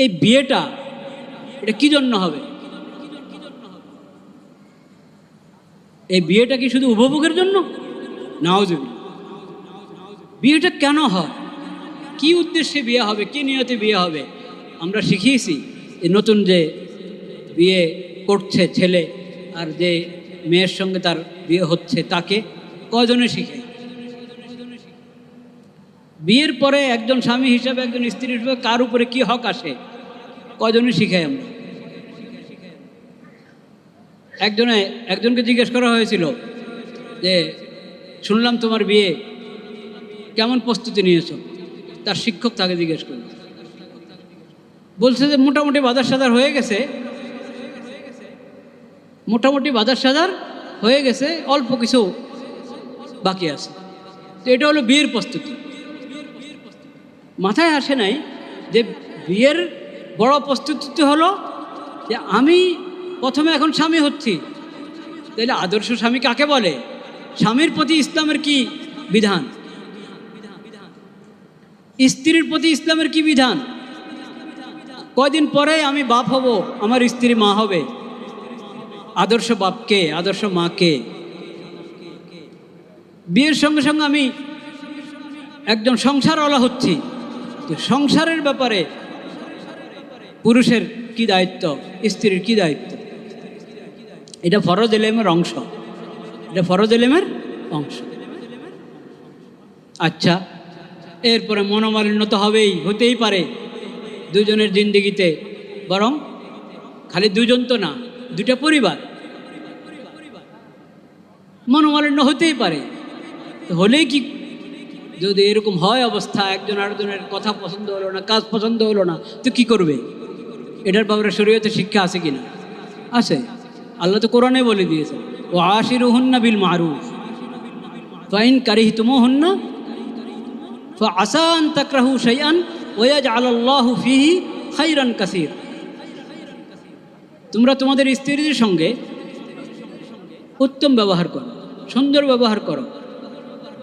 এই বিয়েটা এটা কি জন্য হবে? এই বিয়েটা কি শুধু উপভোগের জন্য? নাউজুবিল্লাহ। বিয়েটা কেন হয়? কি উদ্দেশ্যে বিয়ে হবে? কি নিয়তে বিয়ে হবে? আমরা শিখিয়েছি এই নতুন যে বিয়ে করছে ছেলে আর যে মেয়ের সঙ্গে তার বিয়ে হচ্ছে তাকে কয়জনে শিখে? বিয়ের পরে একজন স্বামী হিসাবে একজন স্ত্রী হিসাবে কার উপরে কি হক আসে কয়জনে শিখাই আমরা? একজনকে জিজ্ঞেস করা হয়েছিল যে শুনলাম তোমার বিয়ে, কেমন প্রস্তুতি নিয়েছ? তার শিক্ষক তাকে জিজ্ঞেস করল, বলছে যে মোটামুটি বাজার সাজার হয়ে গেছে, মোটামুটি বাজার সাজার হয়ে গেছে, অল্প কিছু বাকি আছে। তো এটা হলো বিয়ের প্রস্তুতি। মাথায় আসে নাই যে বিয়ের বড় প্রস্তুতি হলো যে আমি প্রথমে এখন স্বামী হচ্ছি, তাহলে আদর্শ স্বামী কাকে বলে? স্বামীর প্রতি ইসলামের কি বিধান? স্ত্রীর প্রতি ইসলামের কি বিধান? কয়দিন পরে আমি বাপ হব, আমার স্ত্রী মা হবে। আদর্শ বাপকে, আদর্শ মাকে। বিয়ের সঙ্গে সঙ্গে আমি একজন সংসারওয়ালা হচ্ছি। সংসারের ব্যাপারে পুরুষের কি দায়িত্ব, স্ত্রীর কি দায়িত্ব, এটা ফরজ এলেমের অংশ। এটা ফরজ এলেমের অংশ। আচ্ছা, এরপরে মনোমালিন্য তো হতেই পারে দুজনের জিন্দিগিতে, বরং খালি দুজন তো না, দুটা পরিবার, মনোমালিন্য হতেই পারে। হলেই কি, যদি এরকম হয় অবস্থা, একজন আরেকজনের কথা পছন্দ হলো না, কাজ পছন্দ হলো না, তো কি করবে? এটার ব্যাপারে শরীয়তে শিক্ষা আছে কিনা? আছে। আল্লাহ তো কোরআনে বলে দিয়েছে, ও আশিরুহুন্না বিল মারুফ ফাইন কারিহতুমুহুন্না ফাআসা আন তাকরাহু শাইআন ওয়া ইয়াজআলাল্লাহু ফীহি খায়রান কাসীর। তোমরা তোমাদের স্ত্রীদের সঙ্গে উত্তম ব্যবহার করো, সুন্দর ব্যবহার করো,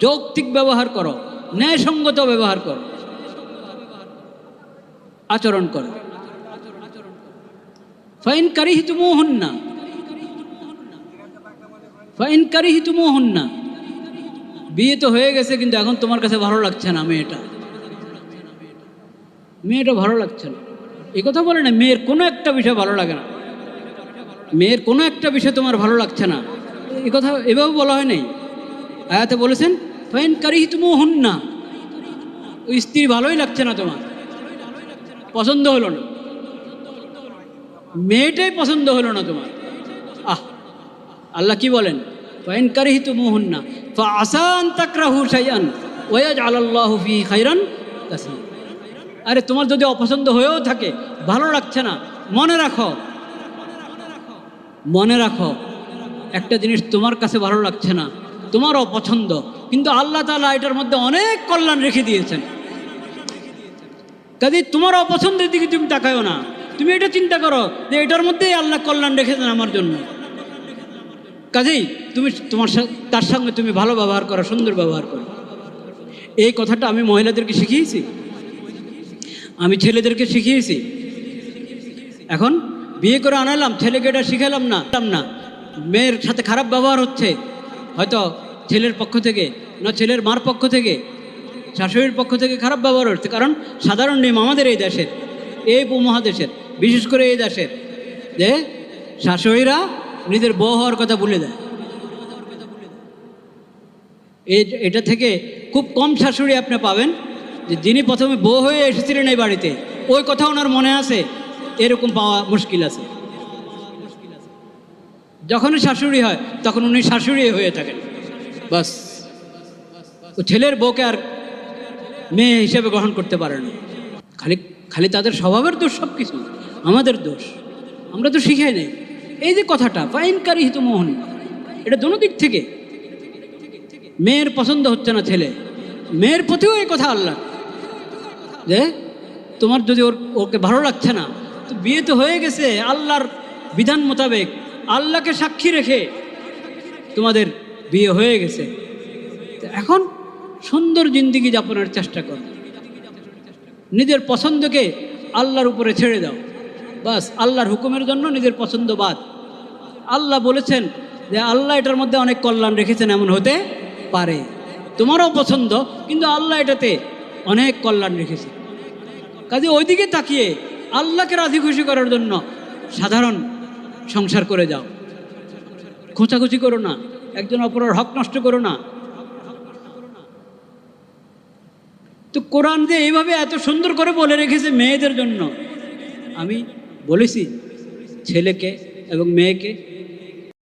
যৌক্তিক ব্যবহার করো, ন্যায়সঙ্গত ব্যবহার করো, আচরণ করো। ফাইন কারিহতুমুহুন্না, ফাইন কারিহতুমুহুন্না, বিয়ে তো হয়ে গেছে কিন্তু এখন তোমার কাছে ভালো লাগছে না, মেয়েটা ভালো লাগছে না, এই কথা বলে না। মেয়ের কোনো একটা বিষয় ভালো লাগে না, মেয়ের কোনো একটা বিষয় তোমার ভালো লাগছে না, এই কথা এভাবে বলা হয় নাই। আয়াতে বলেছেন ফাইন কারিহতুমুহুন্না, ওই স্ত্রী ভালোই লাগছে না, তোমার পছন্দ হলো না, মেয়েটাই পছন্দ হলো না তোমার। আল্লাহ কি বলেন? ফাইন কারিহতুমুহুন্না ফাআসা আন তাকরাহু শাইআন ওয়া ইয়াজআলাল্লাহু ফীহি খায়রান কাসীর। আরে তোমার যদি অপছন্দ হয়েও থাকে, ভালো লাগছে না, মনে রাখো একটা জিনিস তোমার কাছে ভালো লাগছে না, তোমার অপছন্দ, কিন্তু আল্লাহ তাআলা এটার মধ্যে অনেক কল্যাণ রেখে দিয়েছেন। কাজে তোমার অপছন্দের দিকে তুমি তাকায়ও না, তুমি এটা চিন্তা করো যে এটার মধ্যেই আল্লাহ কল্যাণ রেখেছেন আমার জন্য। কাজেই তুমি তার সঙ্গে তুমি ভালো ব্যবহার করো, সুন্দর ব্যবহার করো। এই কথাটা আমি মহিলাদেরকে শিখিয়েছি, আমি ছেলেদেরকে শিখিয়েছি। এখন বিয়ে করে আনালাম, ছেলেকে এটা শিখালাম না, মেয়ের সাথে খারাপ ব্যবহার হচ্ছে, হয়তো ছেলের পক্ষ থেকে না ছেলের মার পক্ষ থেকে, শাশুড়ির পক্ষ থেকে খারাপ ব্যবহার হচ্ছে। কারণ সাধারণ নিয়ম আমাদের এই দেশের, এই উপমহাদেশের, বিশেষ করে এই দেশের, যে শাশুড়িরা নিজের বউ হওয়ার কথা ভুলে দেয়। এটা থেকে খুব কম শাশুড়ি আপনি পাবেন যে যিনি প্রথমে বউ হয়ে এসেছিলেন এই বাড়িতে, ওই কথা ওনার মনে আছে, এরকম পাওয়া মুশকিল আছে। যখনই শাশুড়ি হয় তখন উনি শাশুড়ি হয়ে থাকেন, বাস। ও ছেলের বউকে আর মেয়ে হিসেবে গ্রহণ করতে পারে না। খালি তাদের স্বভাবের দোষ, সব কিছু আমাদের দোষ, আমরা তো শিখাই নাই। এই যে কথাটা ফাইন কারিহতুমুহুন্না, এটা দোনো দিক থেকে। মেয়ের পছন্দ হচ্ছে না ছেলে, মেয়ের প্রতিও এই কথা আল্লাহ, যে তোমার যদি ওকে ভালো লাগছে না, তো বিয়ে তো হয়ে গেছে, আল্লাহর বিধান মোতাবেক, আল্লাহকে সাক্ষী রেখে তোমাদের বিয়ে হয়ে গেছে, এখন সুন্দর জিন্দিগি যাপনের চেষ্টা করো, নিজের পছন্দকে আল্লাহর উপরে ছেড়ে দাও, বাস আল্লাহর হুকুমের জন্য নিজের পছন্দ বাদ। আল্লাহ বলেছেন যে আল্লাহ এটার মধ্যে অনেক কল্যাণ রেখেছেন, এমন হতে পারে তোমারও পছন্দ, কিন্তু আল্লাহ এটাতে অনেক কল্যাণ রেখেছে। কাজে ওইদিকে তাকিয়ে আল্লাহকে রাজি খুশি করার জন্য সাধারণ সংসার করে যাও, খোঁচাখুচি করো না, একজন অপরের হক নষ্ট করো না। তো কোরআন যে এইভাবে এত সুন্দর করে বলে রেখেছে মেয়েদের জন্য, আমি বলেছি ছেলেকে এবং মেয়েকে